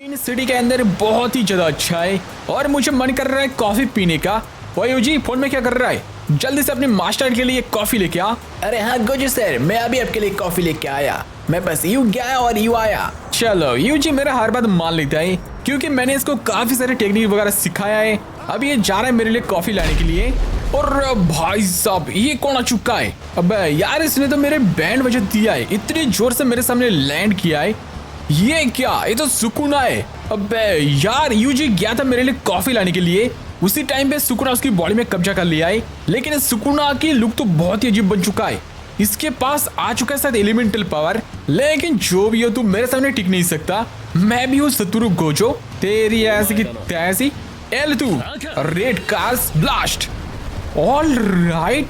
इन city के अंदर बहुत ही ज्यादा अच्छा है और मुझे मन कर रहा है कॉफी पीने का। वो यूजी फोन में क्या कर रहा है? जल्दी से अपने मास्टर के लिए कॉफी लेके आ। अरे हाँ गोजू सर, मैं अभी आपके लिए कॉफी लेके आया। मैं बस यूं गया और यूं आया। चलो यूजी मेरा हर बात मान लेता है क्योंकि मैंने इसको काफी सारे टेक्निक वगैरह सिखाया है। अभी ये जा रहा है मेरे लिए कॉफी लाने के लिए। और भाई साहब ये कौन आ चुका है? अबे यार इसने तो मेरे बैंड बजा दिया है, इतनी जोर से मेरे सामने लैंड किया है। ये क्या, ये तो सुकुना है। अबे यार यूजी गया था मेरे लिए कॉफी लाने के लिए, उसी टाइम पे सुकुना उसकी बॉडी में कब्जा कर लिया है। लेकिन इस सुकुना की लुक तो बहुत ही अजीब बन चुका है। इसके पास आ चुका है शायद एलिमेंटल पावर, लेकिन जो भी हो तू मेरे सामने टिक नहीं सकता। मैं भी हूँ सतुरु गोजो, तेरी ऐसी की तैसी। L two red cars blast. All right,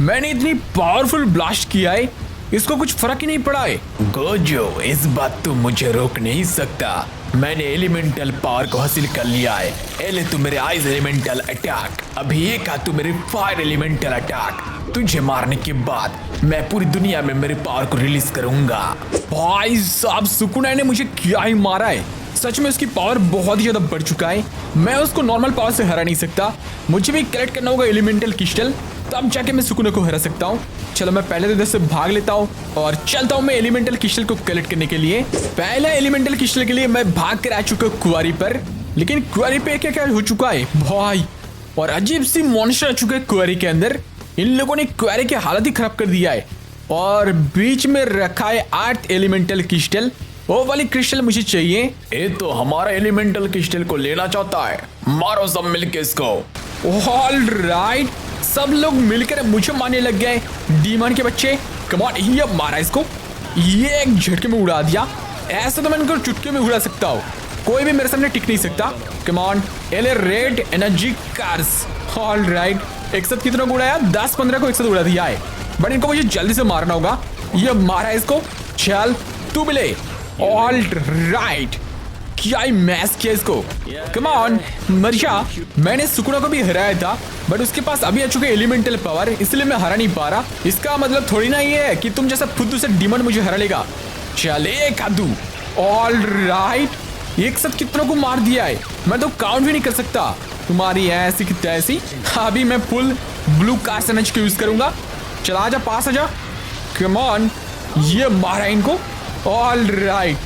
मैंने इतनी पावरफुल ब्लास्ट किया है, इसको कुछ फर्क ही नहीं पड़ा है। गोजो इस बात तू मुझे रोक नहीं सकता। मैंने एलिमेंटल पावर को हासिल कर लिया है। एले तू मेरे आइज एलिमेंटल अटैक, अभी ये का तू मेरे फायर एलिमेंटल अटैक। तुझे मारने के बाद मैं पूरी दुनिया में मेरे पावर को रिलीज करूंगा। भाई साहब सुकुना ने मुझे क्या ही मारा है। सच में उसकी पावर बहुत ही ज्यादा बढ़ चुका है। मैं उसको नॉर्मल पावर से हरा नहीं सकता, मुझे भी कलेक्ट करना होगा एलिमेंटल क्रिस्टल, तब जाके मैं सुकुना को हरा सकता हूँ। चलो मैं पहले तो इधर से भाग लेता हूँ और चलता हूँ मैं एलिमेंटल क्रिस्टल को कलेक्ट करने के लिए। पहला एलिमेंटल क्रिस्टल के लिए मैं भाग कर आ चुका हूँ कुआरी पर, लेकिन कुआरी पे क्या क्या हो चुका है भाई, और अजीब सी मॉन्स्टर आ चुका है कुआरी के अंदर। इन लोगों ने कुआरी की हालत ही खराब कर दिया है। और बीच में रखा है 8 एलिमेंटल क्रिस्टल, वो वाली क्रिस्टल मुझे चाहिए। ये तो हमारा एलिमेंटल क्रिस्टल को लेना चाहता है, मारो सब मिलके इसको। ऑल राइट, सब लोग मिलकर मुझे मारने लग गए, डीमन के बच्चे। कम ऑन, ये मारा इसको, ये एक झटके में उड़ा दिया। ऐसे तो मैं इनको चुटके में उड़ा सकता हूँ, कोई भी मेरे सामने टिक नहीं सकता। कम ऑन, एले red energy cars. All right, एक साथ कितना को उड़ाया? 10-15 को एक साथ उड़ा दिया है, बट इनको मुझे जल्दी से मारना होगा। ये मारा है इसको, चल तू मिले। ऑल राइट, क्या ही मैच किया इसको। कम ऑन मर्जा, मैंने सुकुना को भी हराया था, बट उसके पास अभी आ चुके एलिमेंटल पावर, इसलिए मैं हरा नहीं पा रहा। इसका मतलब थोड़ी ना ये है कि तुम जैसा फुद्दू से डीमन मुझे हरा लेगा। चले कादू। ऑल राइट, एक साथ कितनों को मार दिया है, मैं तो काउंट भी नहीं कर सकता। तुम्हारी ऐसी की तैसी। अभी मैं फुल ब्लू कार्स एनर्जी को यूज करूंगा। चला आजा, पास आजा। कम ऑन, ये मारा इनको। ऑल राइट,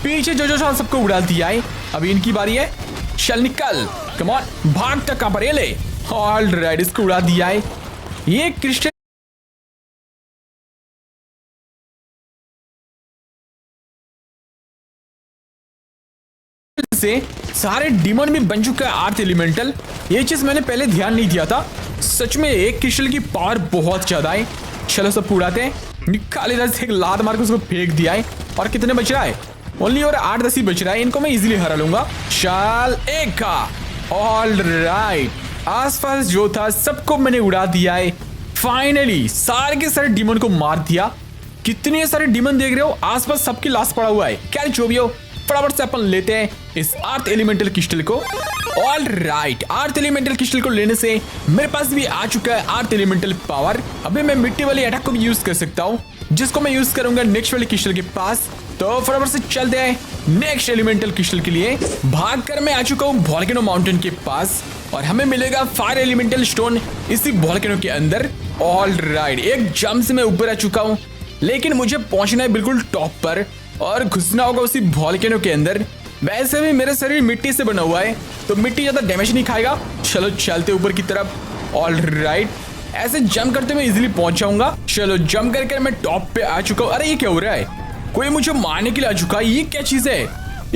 पीछे जो सबको उड़ा दिया है, अभी इनकी बारी है। चल निकल, कम ऑन, भाग तक कहां पर ये ले। ऑल राइट, इसको उड़ा दिया है। ये क्रिस्टल से सारे डीमन भी बन चुका है 8 एलिमेंटल। ये चीज मैंने पहले ध्यान नहीं दिया था। सच में एक क्रिस्टल की पावर बहुत ज्यादा है। चलो सब उड़ाते हैं। निकाल इधर से, एक लात मार के उसको फेंक दिया है। और कितने बच रहा है? ओनली और 8-10 ही बच रहा है, इनको मैं इजीली हरा लूंगा। चल एक का। ऑल राइट, आसपास जो था सबको मैंने उड़ा दिया है। फाइनली सारे के सारे डीमन को मार दिया। कितने सारे डीमन देख रहे हो, आसपास सबकी लाश पड़ा हुआ है। क्या जो भी हो, फटाफट से अपन लेते हैं इस 8 एलिमेंटल क्रिस्टल को। ऑल राइट, 8 एलिमेंटल क्रिस्टल को लेने से मेरे पास भी आ चुका है 8 एलिमेंटल पावर। अभी मैं मिट्टी वाली अटैक को भी यूज कर सकता हूँ, जिसको मैं यूज करूंगा नेक्स्ट वाले क्रिस्टल के पास। तो फटाफट से चलते हैं नेक्स्ट एलिमेंटल क्रिस्टल के लिए। भाग कर मैं आ चुका हूँ वोल्केनो माउंटेन के पास, और हमें मिलेगा फायर एलिमेंटल स्टोन इसी वोल्केनो के अंदर। ऑल राइट, एक जंप से मैं ऊपर आ चुका हूँ, लेकिन मुझे पहुंचना है बिल्कुल टॉप पर और घुसना होगा उसी वोल्केनो के अंदर। वैसे भी मेरा शरीर मिट्टी से बना हुआ है, तो मिट्टी ज्यादा डैमेज नहीं खाएगा। चलो चलते ऊपर की तरफ। ऑल राइट, ऐसे जंप करते मैं इजीली पहुंच जाऊंगा। चलो जंप करके मैं टॉप पे आ चुका हूँ। अरे ये क्या हो रहा है? कोई मुझे मारने के लिए आ चुका है। ये क्या चीज है?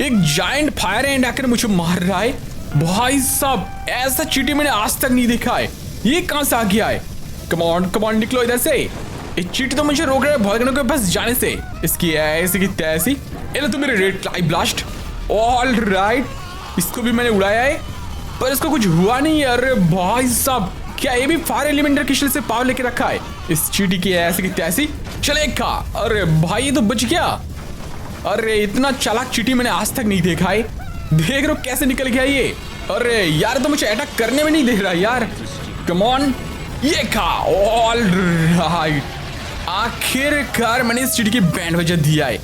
एक जायंट फायर एंड आकर मुझे मार रहा है। भाई साहब, ऐसा चीटी मैंने आज तक नहीं देखा है। ये कहां से आ गया है? कम ऑन निकलो इधर से। ये चीटी तो मुझे रोक रहा है वोल्केनो के पास जाने से। इसकी ऐसी की तैसी। ये तो मेरे red light blast. All right, इसको भी मैंने उड़ाया है, पर इसको कुछ हुआ नहीं है। अरे भाई साहब, क्या ये भी फायर एलिमेंटल क्रिस्टल से पावर लेके रखा है? इस चीटी की ऐसी की तैसी। चले खा। अरे भाई, ये तो बच गया। अरे इतना चालाक चीटी मैंने आज तक नहीं देखा है। देख रहे हो कैसे निकल गया ये। अरे यार, तो मुझे अटैक करने में नहीं देख रहा यार। कम ऑन, ये खा। ऑल राइट, आखिरकार मैंने इस चीटी की बैंड बजा दिया है।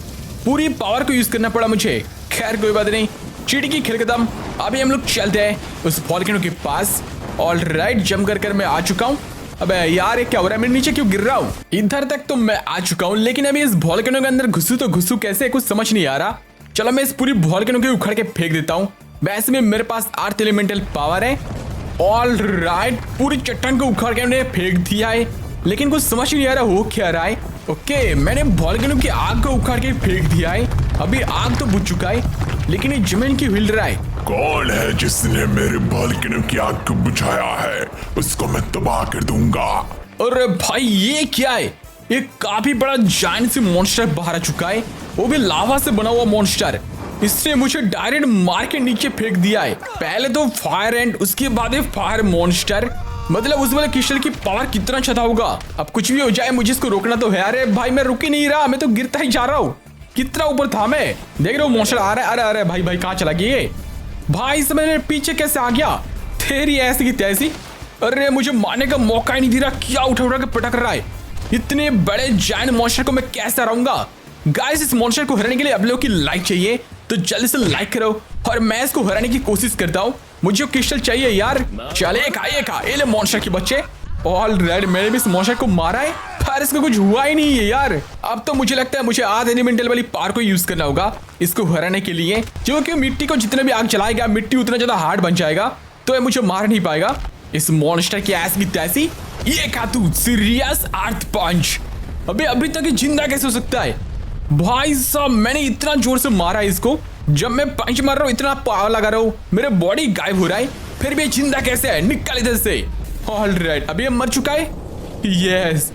पूरी पावर को यूज करना पड़ा मुझे। खैर कोई बात नहीं, चीटी की खेल खत्म। अभी हम लोग चलते हैं उस वॉल्केनो के पास। ऑल राइट, जंप कर मैं आ चुका हूँ। अबे यार ये क्या हो रहा है, मैं नीचे क्यों गिर रहा हूँ? इधर तक तो मैं आ चुका हूँ, लेकिन अभी इस वॉल्केनो के अंदर घुसू तो घुसू कैसे, कुछ समझ नहीं आ रहा। चलो मैं इस पूरी वॉल्केनो को उखाड़ के फेंक देता हूँ। वैसे में मेरे पास अर्थ एलिमेंटल पावर है। ऑल राइट, पूरी चट्टान को उखाड़ के मैंने फेंक दिया है, लेकिन कुछ समझ नहीं आ रहा हो क्या रहा है। ओके, मैंने वॉल्केनो की आग को उखाड़ के फेंक दिया है। अभी आग तो बुझ चुका है, लेकिन ये जमीन क्यों हिल रहा है? कौन है जिसने मेरे वॉल्केनो की आग को बुझाया है? उसको मैं तबाह कर दूंगा। अरे भाई ये क्या है? ये काफी बड़ा जायंट सी मॉन्स्टर बाहर आ चुका है, वो भी लावा से बना हुआ मॉन्स्टर। इसने मुझे डायरेक्ट मार के नीचे फेंक दिया है। पहले तो फायर एंड उसके बाद फायर मॉन्स्टर। मतलब उस वाले क्रिस्टल की पावर कितना अच्छा होगा। अब कुछ भी हो जाए मुझे इसको रोकना तो है। अरे भाई मैं रुक ही नहीं रहा, मैं तो गिरता ही जा रहा हूँ। कितना ऊपर था मैं, देख रहे हो मॉन्स्टर आ रहा है। अरे अरे भाई कहाँ चला गया ये? भाई इस मेरे पीछे कैसे आ गया? तेरी ऐसी की तैसी। अरे मुझे मारने का मौका ही नहीं दे रहा, क्या उठा के पटक रहा है। इतने बड़े जायंट मॉन्स्टर को मैं कैसे हराऊंगा? गाइस इस मॉन्स्टर को हराने के लिए आप लोगों की लाइक चाहिए, तो जल्दी से लाइक करो और मैं इसको हराने की कोशिश करता हूँ। मुझे क्रिस्टल चाहिए यार। चले ये ले मॉन्स्टर के बच्चे। ऑल राइट, मैंने भी इस मॉन्स्टर को मारा है, पर इसको कुछ हुआ ही नहीं है यार। अब तो मुझे लगता है मुझे आध एलिमेंटल वाली पावर को यूज करना होगा इसको हराने के लिए, क्योंकि मिट्टी को जितना भी आग चलाएगा मिट्टी उतना ज्यादा हार्ड बन जाएगा, तो ये मुझे मार नहीं पाएगा। इस मॉन्स्टर की ऐसी की तैसी। ये का तू सीरियस अर्थ पंच। अभी तक ये जिंदा कैसे हो सकता है? भाई साहब मैंने इतना जोर से मारा है इसको, जब मैं पंच मार रहा हूँ इतना पावर लगा रहा हूँ, मेरे बॉडी गायब हो रहा है, फिर भी जिंदा कैसे है? निकल इधर से। ऑल राइट, अभी ये मर चुका है। यस,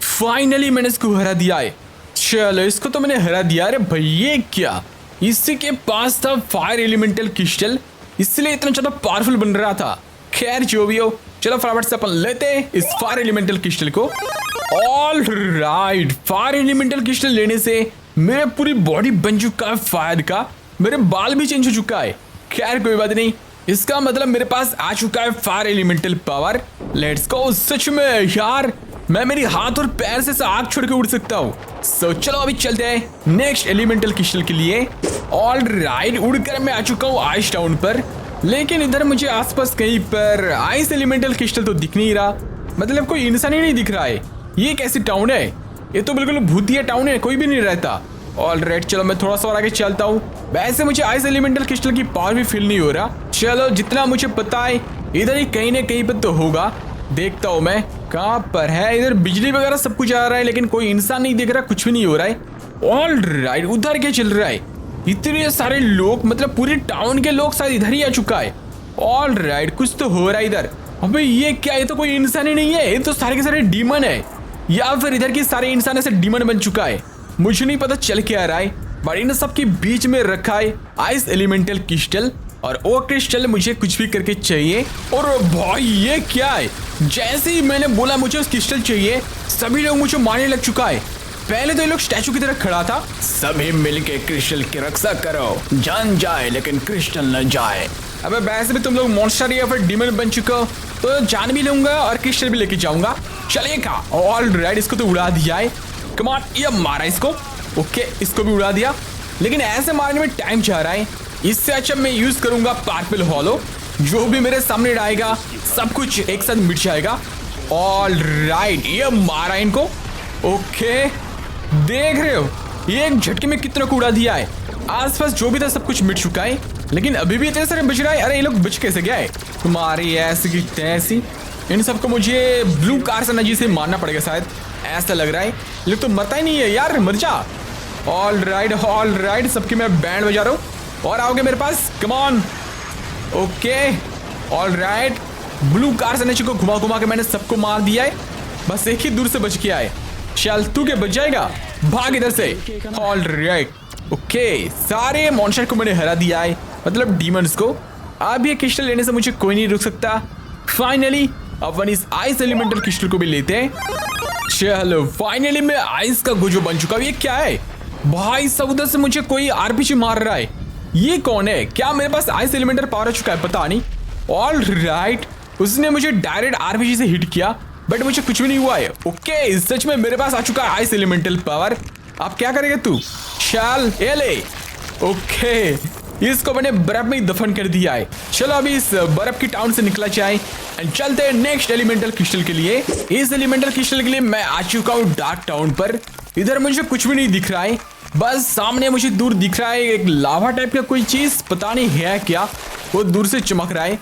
फाइनली मैंने इसको हरा दिया है। चलो इसको तो मैंने हरा दिया। अरे भाई ये क्या, इसी के पास था फायर एलिमेंटल क्रिस्टल, इसलिए इतना ज्यादा पावरफुल बन रहा था। खैर जो भी हो, चलो फटाफट से अपन लेते हैं इस फायर एलिमेंटल क्रिस्टल को। All right, fire elemental crystal लेने से मेरे पूरी बॉडी बन चुका है फायर का, मेरे बाल भी चेंज हो चुका है। खैर कोई बात नहीं, इसका मतलब मेरे पास आ चुका है fire elemental power. Let's go. सच में यार मैं मेरी हाथ और पैर से आग छोड़ के उड़ सकता हूँ। सो चलो अभी चलते हैं नेक्स्ट एलिमेंटल क्रिस्टल के लिए। ऑल राइट, उड़कर मैं आ चुका हूँ आइस टाउन पर, लेकिन इधर मुझे आसपास कहीं पर आइस एलिमेंटल क्रिस्टल तो दिख नहीं रहा। मतलब कोई इंसान ही नहीं दिख रहा है। ये कैसी टाउन है? ये तो बिल्कुल भूतिया टाउन है, कोई भी नहीं रहता। ऑल राइट, चलो मैं थोड़ा सा और आगे चलता हूँ। वैसे मुझे आइस एलिमेंटल क्रिस्टल की पावर भी फील नहीं हो रहा। चलो जितना मुझे पता है इधर ही कहीं ना कहीं पर तो होगा, देखता हूँ मैं कहाँ पर है। इधर बिजली वगैरह सब कुछ आ रहा है, लेकिन कोई इंसान नहीं दिख रहा, कुछ भी नहीं हो रहा है। ऑल राइट, उधर क्या चल रहा है? इतने सारे लोग, मतलब पूरी टाउन के लोग शायद इधर ही आ चुका है। ऑल राइट, कुछ तो हो रहा है इधर। अबे ये क्या, ये तो कोई इंसान ही नहीं है, ये तो सारे के सारे डीमन है, या फिर इधर के सारे इंसान ऐसे डीमन बन चुका है। मुझे नहीं पता चल क्या रहा है, बट इन सबके बीच में रखा है आइस एलिमेंटल क्रिस्टल, और वो क्रिस्टल मुझे कुछ भी करके चाहिए। और भाई ये क्या है? जैसे ही मैंने बोला मुझे उस क्रिस्टल चाहिए, सभी लोग मुझे मारने लग चुका है। पहले तो ये लोग स्टैचू की तरह खड़ा था। सभी मिलके क्रिस्टल की रक्षा करो, जान जाए लेकिन क्रिस्टल न जाए। अबे वैसे भी तुम लोग मॉन्स्टर या फिर डीमन बन चुके हो, तो जान भी लूंगा और क्रिस्टल भी लेके जाऊंगा। चलिए का। ऑल राइट, इसको तो उड़ा दिया है। कम ऑन, ये मारा इसको। ओके, इसको भी उड़ा दिया, लेकिन ऐसे मारने में टाइम जा रहा है। इससे अच्छा मैं यूज करूंगा पर्पल हॉलो। जो भी मेरे सामने आएगा सब कुछ एक साथ मिट जाएगा। ऑल राइट, ये मारा इनको। ओके, देख रहे हो ये एक झटके में कितना उड़ा दिया है। आसपास जो भी था सब कुछ मिट चुका है, लेकिन अभी भी इतने सारे बच रहा है। अरे ये लोग बच कैसे गए? तुम्हारी ऐसी की तैसी। इन सबको मुझे ब्लू कार से नजी से मारना पड़ेगा शायद, ऐसा लग रहा है। लेकिन तो मरता ही नहीं है यार, मर जा। ऑल राइट, सबकी मैं बैंड बजा रहा हूँ और आओगे मेरे पास। Come on. Okay, all right, blue car से नजी को घुमा घुमा के मैंने सबको मार दिया है। बस एक ही दूर से बच गया है। चल तू के बच जाएगा, भाग इधर से। ऑल राइट, ओके, सारे मॉन्स्टर को मैंने हरा दिया है, मतलब डीमंस को। अब ये क्रिस्टल लेने से मुझे कोई नहीं रुक सकता। फाइनली अपन इस आइस एलिमेंटल क्रिस्टल को भी लेते हैं। चलो फाइनली मैं आइस का गुजो बन चुका हूँ। ये क्या है भाई? सब उधर से मुझे कोई आरपीजी मार रहा है। ये कौन है? क्या मेरे पास आइस एलिमेंटल पावर आ चुका है? पता नहीं। ऑल राइट, उसने मुझे डायरेक्ट आरपीजी से हिट किया, बट मुझे कुछ भी नहीं हुआ है। ओके, सच में मेरे पास आ चुका है आइस एलिमेंटल पावर। अब क्या करेगा तू? चल ये ले। ओके, इसको मैंने बर्फ में ही दफन कर दिया है। चलो अभी इस बर्फ की टाउन से निकला जाए एंड चलते हैं नेक्स्ट एलिमेंटल क्रिस्टल के लिए। इस एलिमेंटल क्रिस्टल के लिए मैं आ चुका हूँ डार्क टाउन पर। इधर मुझे कुछ भी नहीं दिख रहा है, बस सामने मुझे दूर दिख रहा है एक लावा टाइप का कोई चीज, पता नहीं है क्या, वो दूर से चमक रहा है।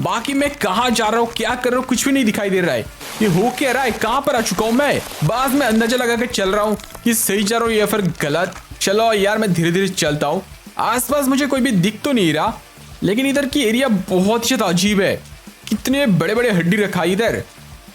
बाकी मैं कहाँ जा रहा हूँ, क्या कर रहा हूँ, कुछ भी नहीं दिखाई दे रहा है। ये हो क्या रहा है, कहाँ पर आ चुका हूँ मैं? बस मैं अंदाजा लगा कर चल रहा हूँ कि सही जा रहा हूँ या फिर गलत। चलो यार मैं धीरे धीरे चलता हूँ। आसपास मुझे कोई भी दिख तो नहीं रहा, लेकिन इधर की एरिया बहुत ही ज्यादा अजीब है। कितने बड़े बड़े हड्डी रखा है इधर।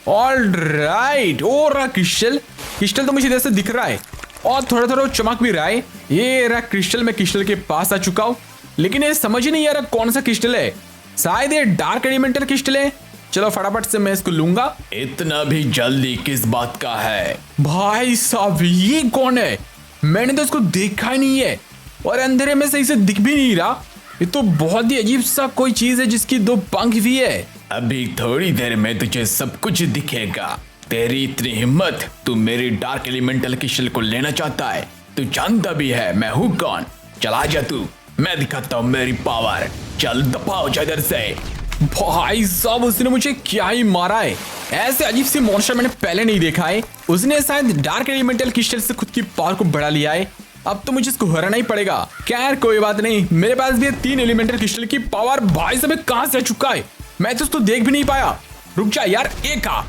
ऑल राइट, ओ रहा क्रिस्टल। क्रिस्टल तो मुझे इधर से दिख रहा है और थोड़ा थोड़ा चमक भी रहा है। ये रहा क्रिस्टल, मैं क्रिस्टल के पास आ चुका हूँ, लेकिन ये समझ ही नहीं आ रहा कौन सा क्रिस्टल है। शायद ये डार्क एलिमेंटल क्रिस्टल है। चलो फटाफट से मैं इसको लूंगा। इतना भी जल्दी किस बात का है? भाई साहब ये कौन है? मैंने तो इसको देखा ही नहीं है और अंधेरे में सही से दिख भी नहीं रहा। ये तो बहुत ही अजीब सा कोई चीज है जिसकी 2 पंख भी है। अभी थोड़ी देर में तुझे सब कुछ दिखेगा। तेरी इतनी हिम्मत, तू मेरी डार्क एलिमेंटल क्रिस्टल को लेना चाहता है? तू जानता भी है मैं हूँ कौन। चला जा तू, मैं दिखाता हूँ मेरी पावर। चल दफाओ इधर से। भाई साहब उसने मुझे क्या ही मारा है। ऐसे अजीब सी मॉन्स्टर मैंने पहले नहीं देखा है। उसने शायद डार्क एलिमेंटल क्रिस्टल से खुद की पावर को बढ़ा लिया है। अब तो मुझे इसको हराना ही पड़ेगा। खैर कोई बात नहीं, मेरे पास भी 3 एलिमेंटल क्रिस्टल की पावर। भाई साहब कहां से आ चुका है, मैं तो उसको देख भी नहीं पाया। रुक जा यार, एक आ।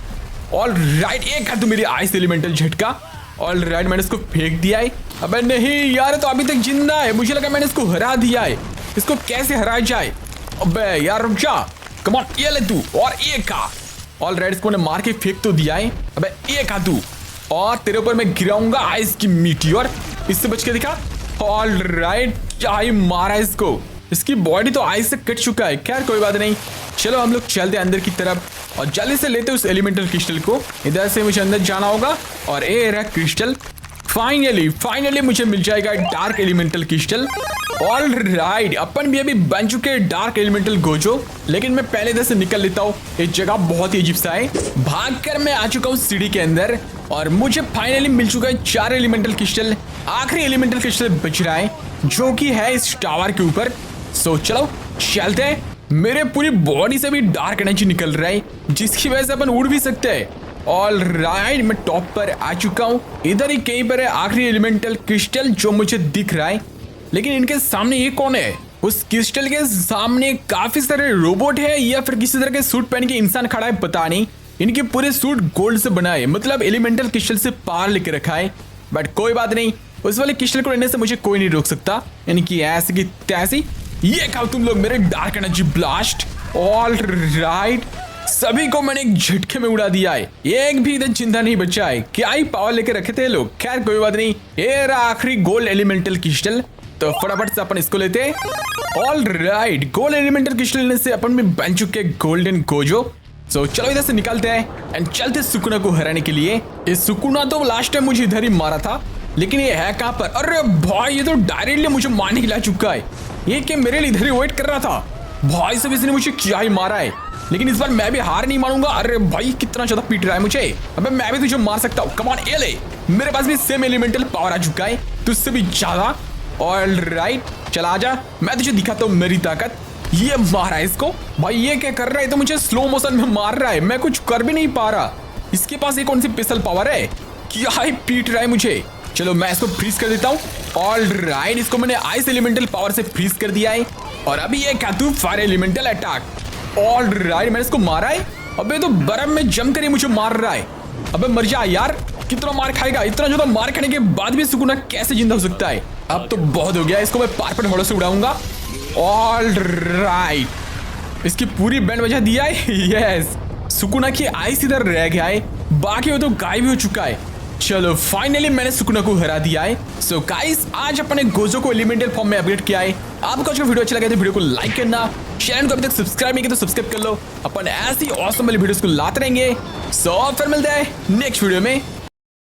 ऑल राइट, एक है तो मेरी आइस एलिमेंटल झटका। ऑल राइट, मैंने इसको फेंक दिया है। अबे नहीं यार, तो अभी तक जिंदा है। मुझे लगा मैंने इसको हरा दिया है। इसको कैसे हराया जाए? अबे यार रुक जा। कम ऑन, ये ले तू, और एक आ। ऑल राइट, इसको मैंने मार के फेंक तो दिया है। अबे एक आ तू, और तेरे ऊपर मैं गिराऊंगा आइस की मीटियोर। इससे बच के दिखा। ऑल राइट, क्या ही मारा इसको। इसकी बॉडी तो आइस से कट चुका है। खैर कोई बात नहीं, चलो हम लोग चलते हैं अंदर की तरफ और जल्दी से लेते उस एलिमेंटल क्रिस्टल को। इधर से मुझे अंदर जाना होगा और ये रहा क्रिस्टल। फाइनली मुझे मिल जाएगा dark elemental crystal. All right, अपन भी अभी बन चुके हैं डार्क एलिमेंटल गोजो, लेकिन मैं पहले इधर से निकल लेता हूँ। ये जगह बहुत ही अजीब सा है। भागकर मैं आ चुका हूँ सीढ़ी के अंदर और मुझे फाइनली मिल चुका है 4 एलिमेंटल क्रिस्टल। आखिरी एलिमेंटल क्रिस्टल बच रहा है जो कि है इस टावर के ऊपर। सो चलो चलते हैं। मेरे पूरी बॉडी से भी डार्क एनर्जी निकल रहा है जिसकी वजह से अपन उड़ भी सकते हैं। ऑल राइट, मैं टॉप पर आ चुका हूँ। इधर ही कहीं पर है आखिरी एलिमेंटल क्रिस्टल जो मुझे दिख रहा है, लेकिन इनके सामने ये कौन है? उस क्रिस्टल के सामने काफी सारे रोबोट है या फिर किसी तरह के सूट पहन के इंसान खड़ा है, पता नहीं। इनके पूरे सूट गोल्ड से बना है, मतलब एलिमेंटल क्रिस्टल से पार लेके रखा है। बट कोई बात नहीं, उस वाले क्रिस्टल को लेने से मुझे कोई नहीं रोक सकता। यानी कि ऐसे की तैसी। ये खाओ तुम लोग मेरे dark energy blast. All right, सभी को मैंने एक झटके में उड़ा दिया है। एक भी इधर जिंदा नहीं बचा है। क्या ही पावर लेके रखे थे लोग। खैर कोई बात नहीं, ये रहा आखिरी गोल्ड एलिमेंटल क्रिस्टल। तो फटाफट से अपन इसको लेते हैं। All right, gold elemental crystal लेने से अपन में बन चुके गोल्डन गोजो। सो चलो इधर से निकलते हैं एंड चलते सुकुना को हराने के लिए। ये सुकुना तो लास्ट टाइम मुझे इधर ही मारा था, लेकिन ये है कहाँ पर? अरे भाई, ये तो डायरेक्टली मुझे मारने के लिए आ चुका है। ये क्या मेरे लिए इधर ही वेट कर रहा था? भाई सब इसने मुझे क्या ही मारा है, लेकिन इस बार मैं भी हार नहीं मानूंगा। अरे भाई कितना ज्यादा पीट रहा है मुझे। अबे मैं भी तुझे मार सकता हूँ। कम ऑन, ये ले, मेरे पास भी सेम एलिमेंटल पावर आ चुका है, तुझसे भी ज्यादा। ऑल राइट, चला आजा, मैं तुझे दिखाता हूँ मेरी ताकत। ये मारा है इसको। भाई ये क्या कर रहा है? तो मुझे स्लो मोशन में मार रहा है, मैं कुछ कर भी नहीं पा रहा। इसके पास एक कौन सी स्पेशल पावर है? क्या ही पीट रहा है मुझे। चलो मैं इसको फ्रीज कर देता हूँ। ऑल राइट, इसको मैंने आइस एलिमेंटल पावर से फ्रीज कर दिया है। और अभी ये क्या तू fire elemental attack. All right, मैंने इसको मारा है। अबे तो बर्फ में जम कर मुझे मार रहा है। अबे मर जा यार, कितना मार खाएगा? इतना ज्यादा मार खाने के बाद भी सुकुना कैसे जिंदा हो सकता है? अब तो बहुत हो गया, इसको मैं पार पर हौड़ों से उड़ाऊंगा। ऑल राइट, इसकी पूरी बैंड बजा दिया है। यस, सुकुना की आइस इधर रह गया है, बाकी वो तो गायब हो चुका है। चलो फाइनली मैंने सुकुना को हरा दिया है। सो गाइस, आज अपने गोजो को एलिमेंटल फॉर्म में अपग्रेड किया है। आपको आज का वीडियो अच्छा लगा तो वीडियो को लाइक करना, चैनल को अभी तक सब्सक्राइब नहीं किया तो सब्सक्राइब कर लो। अपन ऐसी ऑसम वाली वीडियोस को लाते रहेंगे। सो फिर मिलते हैं नेक्स्ट वीडियो में।